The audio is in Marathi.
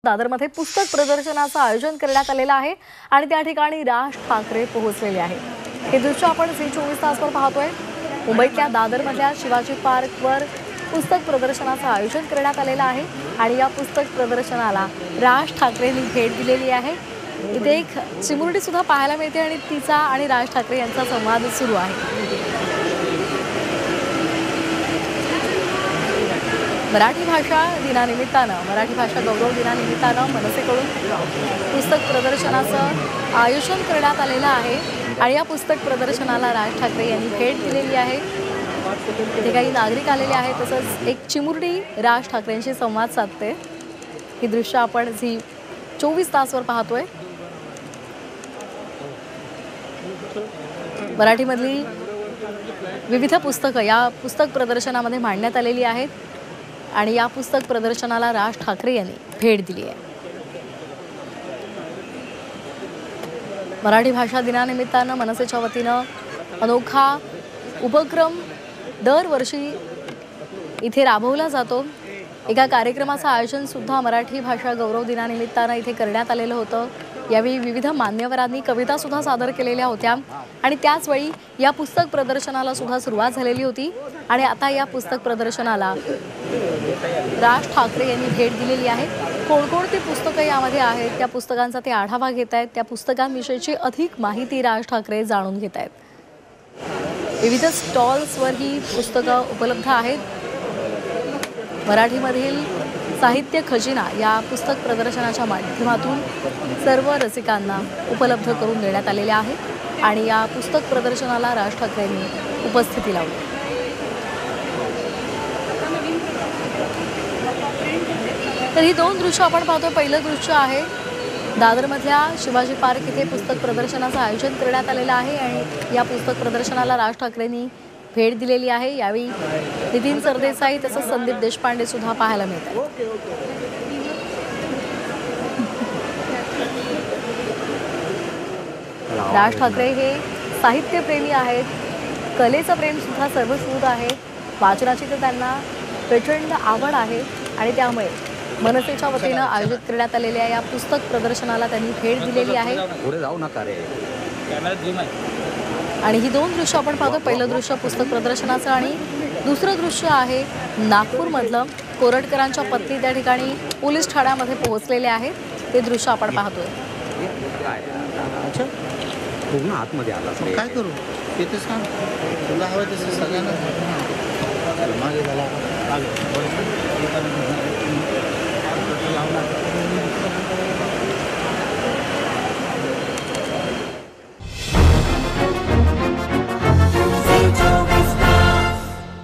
दादरमध्ये पुस्तक प्रदर्शनाचं आयोजन करण्यात आलेलं आहे आणि त्या ठिकाणी राज ठाकरे पोहोचलेले आहेत। हे दृश्य आपण झी 24 तासवर पाहतोय। मुंबईतल्या दादरमधल्या शिवाजी पार्कवर पुस्तक प्रदर्शनाचं आयोजन करण्यात आलेलं आहे आणि या पुस्तक प्रदर्शनाला राज ठाकरेंनी भेट दिलेली आहे। इथे एक चिमुरडी सुद्धा पाहायला मिळते आणि तिचा आणि राज ठाकरे यांचा संवाद सुरू आहे। मराठी भाषा दिनानिमित्तानं मराठी भाषा गौरव दिनानिमित्तानं मनसेकडून पुस्तक प्रदर्शनाचं आयोजन करण्यात आलेलं आहे आणि या पुस्तक प्रदर्शनाला राज ठाकरे यांनी भेट दिलेली आहे। इथे काही नागरिक आलेले आहेत, तसंच एक चिमुरडी राज ठाकरेंशी संवाद साधते। ही दृश्य आपण झी 24 तासवर पाहतोय। मराठीमधली विविध पुस्तकं या पुस्तक प्रदर्शनामध्ये मांडण्यात आलेली आहेत आणि या पुस्तक प्रदर्शनाला राज ठाकरे यांनी भेट दिली आहे। मराठी भाषा दिनानिमित्तानं मनसेच्या वतीनं अनोखा उपक्रम दरवर्षी इथे राबवला जातो। एका कार्यक्रमाचं आयोजन सुद्धा मराठी भाषा गौरव दिनानिमित्तानं इथे करण्यात आलेलं होतं। यावेळी विविध मान्यवरांनी कविता सुद्धा सादर केलेल्या होत्या आणि त्याच वेळी या पुस्तक प्रदर्शनाला सुद्धा सुरुवात झालेली होती आणि आता या पुस्तक प्रदर्शनाला राज ठाकरे यांनी भेट दिलेली आहे। कोणकोणती पुस्तकं यामध्ये आहेत, त्या पुस्तकांचा ते आढावा घेत आहेत, त्या पुस्तकांविषयीची अधिक माहिती राज ठाकरे जाणून घेत आहेत। विविध स्टॉल्सवर ही पुस्तकं उपलब्ध आहेत। मराठीमधील साहित्य खजिना या पुस्तक प्रदर्शनाच्या माध्यमातून सर्व रसिकांना उपलब्ध करून देण्यात आलेले आहे आणि या पुस्तक प्रदर्शनाला राज ठाकरेंनी उपस्थिती लावली। तर ही दोन दृश्य आपण पाहतोय। पहिलं दृश्य आहे दादरमधल्या शिवाजी पार्क इथे पुस्तक प्रदर्शनाचं आयोजन करण्यात आलेलं आहे आणि या पुस्तक प्रदर्शनाला राज ठाकरेंनी भेट दिलेली आहे। यावेळी नितीन सरदेसाई तसंच संदीप देशपांडे सुद्धा पाहायला मिळतात। राज ठाकरे हे साहित्यप्रेमी आहेत, कलेचं प्रेम सुद्धा सर्वस्वी आहे, वाचनाची तर त्यांना प्रचंड आवड आहे आणि त्यामुळे मनसेच्या वतीनं आयोजित करण्यात आलेल्या या पुस्तक प्रदर्शनाला त्यांनी भेट दिलेली आहे। आणि ही दोन दृश्य आपण पाहतो। पहिलं दृश्य पुस्तक प्रदर्शनाचं आणि दुसरं दृश्य आहे नागपूरमधलं। कोरटकरांच्या पत्नी त्या ठिकाणी पोलीस ठाण्यामध्ये पोहोचलेले आहेत, ते दृश्य आपण पाहतोय। पूर्ण आतमध्ये आला काय करू ते सांग, तुला हवं तसं सगळ्यांना मागे झाला